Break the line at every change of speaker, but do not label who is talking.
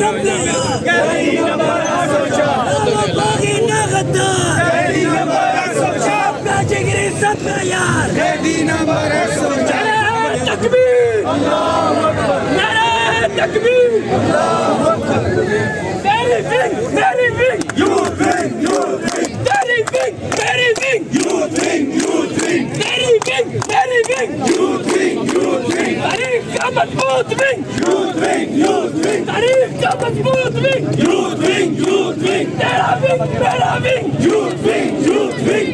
समझे यार
कैदी नंबर 804
बागी ना गद्दार
कैदी नंबर 804
अपना जिगरी समझे यार
कैदी नंबर 804
नारे तकबीर अल्लाहू अकबर नारे तकबीर अल्लाहू अकबर मेरी wing
Youth wing, youth wing,
मेरी wing
youth wing, youth wing,
मेरी wing
youth wing, youth wing,
तारीख का मजबूत wing
youth wing, youth wing,
तारीख का मजबूत wing
youth wing, youth wing,
तेरा विंग मेरा wing
youth wing, youth wing.